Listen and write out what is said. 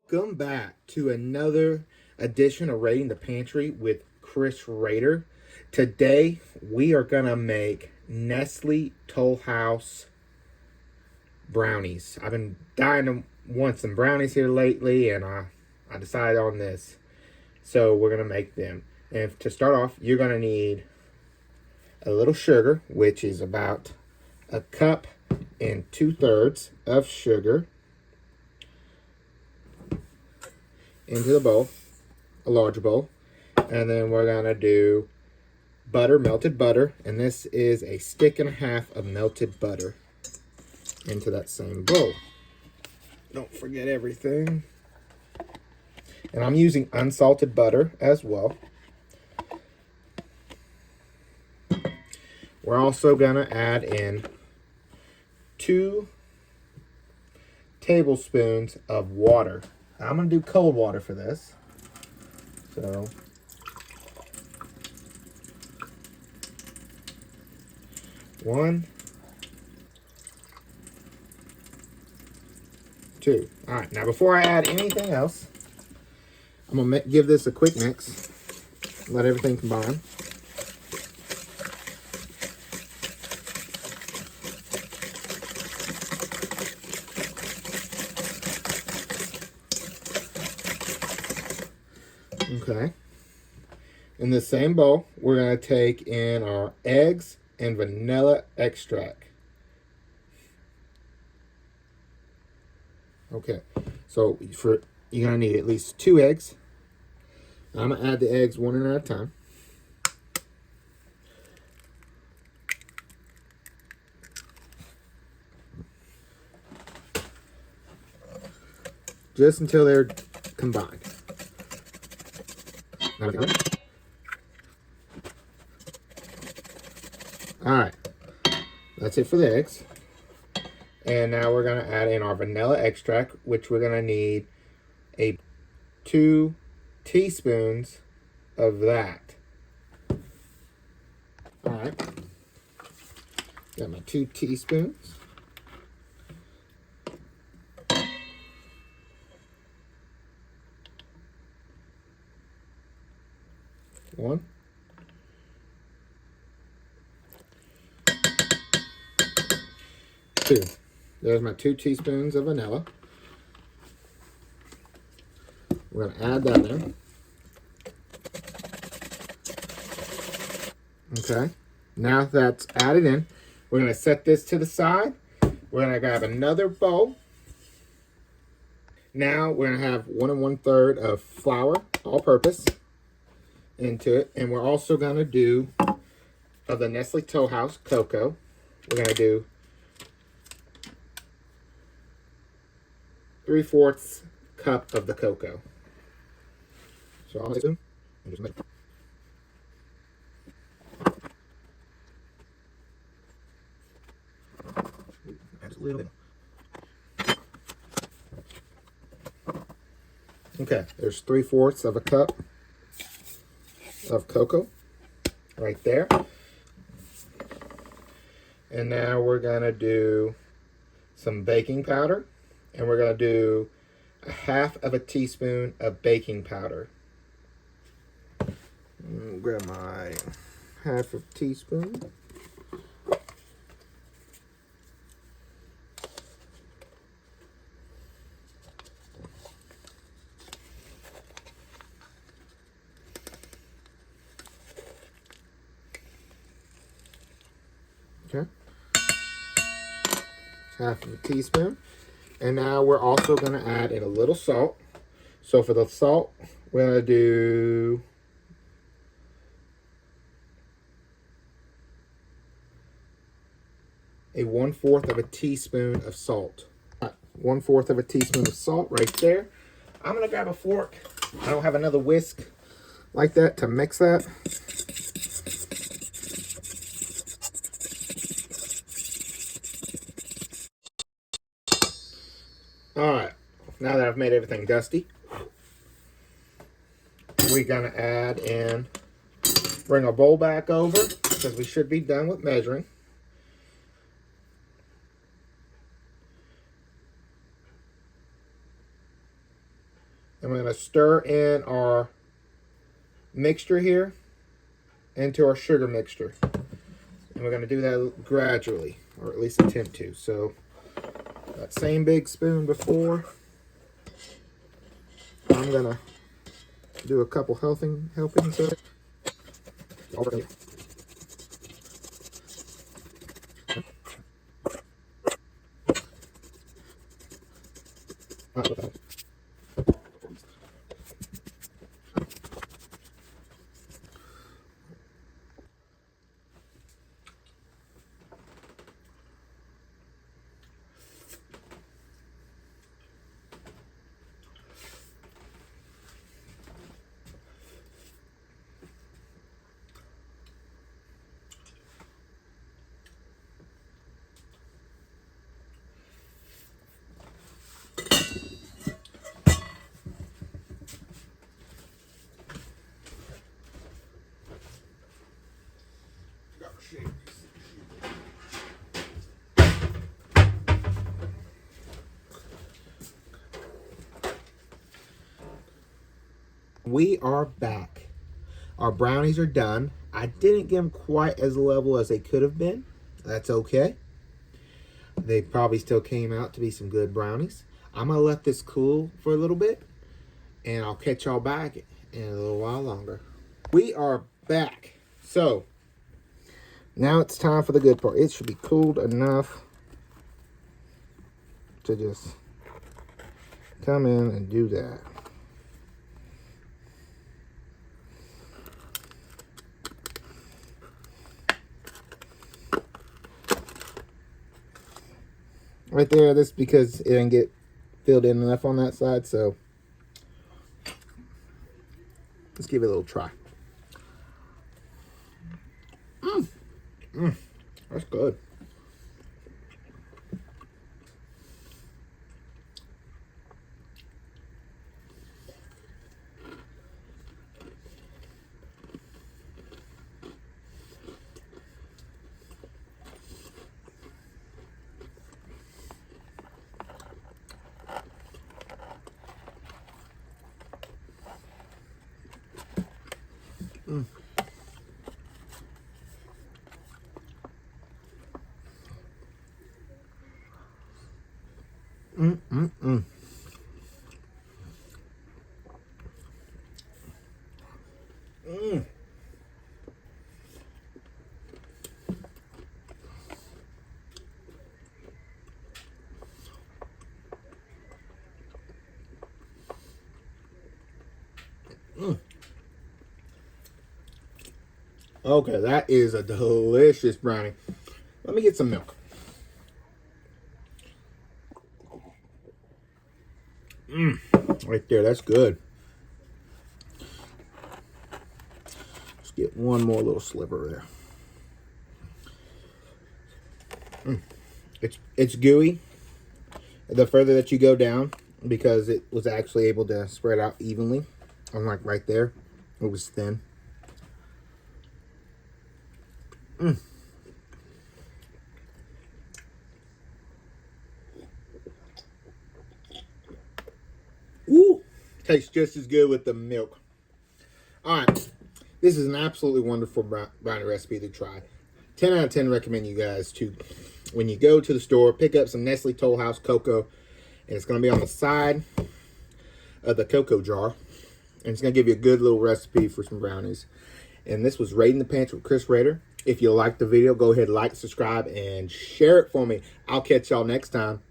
Welcome back to another edition of Raiding the Pantry with Chris Rader. Today we are gonna make Nestle tollhouse brownies. I've been dying to want some brownies here lately, and I decided on this. So we're gonna make them. And to start off, you're gonna need a little sugar, which is about a cup and 2/3 of sugar into the bowl, a large bowl. And then we're gonna do butter, melted butter, and this is a stick and a half of melted butter into that same bowl. Don't forget everything. And I'm using unsalted butter as well. We're also gonna add in 2 tablespoons of water. I'm gonna do cold water for this. So 1, 2. All right, now before I add anything else, I'm gonna give this a quick mix. Let everything combine. Okay. In the same bowl, we're going to take in our eggs and vanilla extract. Okay. So you're going to need at least 2 eggs. I'm going to add the eggs one at a time. Just until they're combined. Alright, that's it for the eggs. And now we're going to add in our vanilla extract, which we're going to need 2 teaspoons of that. Alright, got my 2 teaspoons. One. 2. There's my 2 teaspoons of vanilla. We're going to add that in. Okay. Now that's added in, we're going to set this to the side. We're going to grab another bowl. Now we're going to have 1 1/3 of flour, all-purpose, into it. And we're also going to do of the Nestle tollhouse cocoa. We're going to do 3/4 cup of the cocoa. So I'll take them and just make them. Add a little bit. Okay, there's 3/4 of a cup of cocoa right there. And now we're gonna do some baking powder. And we're going to do 1/2 of a teaspoon of baking powder. Grab my 1/2 of a teaspoon. Okay. 1/2 of a teaspoon. And now we're also going to add in a little salt. So for the salt, we're going to do a 1/4 of a teaspoon of salt. 1/4 of a teaspoon of salt right there. I'm going to grab a fork. I don't have another whisk like that to mix that. All right, now that I've made everything dusty, we're gonna add in, bring our bowl back over because we should be done with measuring. I'm going to stir in our mixture here into our sugar mixture. And we're going to do that gradually, or at least attempt to. So that same big spoon before, I'm going to do a couple helpings of it. We are back. Our brownies are done. I didn't get them quite as level as they could have been. That's okay. They probably still came out to be some good brownies. I'm going to let this cool for a little bit, and I'll catch y'all back in a little while longer. We are back. So, now it's time for the good part. It should be cooled enough to just come in and do that. Right there, that's because it didn't get filled in enough on that side, so let's give it a little try. That's good. Okay, that is a delicious brownie. Let me get some milk. Right there, that's good. Let's get one more little sliver there. It's gooey the further that you go down, because it was actually able to spread out evenly. Unlike right there, it was thin. Ooh, tastes just as good with the milk. All right, this is an absolutely wonderful brownie recipe to try. 10 out of 10 recommend you guys to, when you go to the store, pick up some Nestlé Tollhouse cocoa, and it's going to be on the side of the cocoa jar, and it's going to give you a good little recipe for some brownies. And this was Raiding the Pantry with Chris Rader. If you liked the video, go ahead, like, subscribe, and share it for me. I'll catch y'all next time.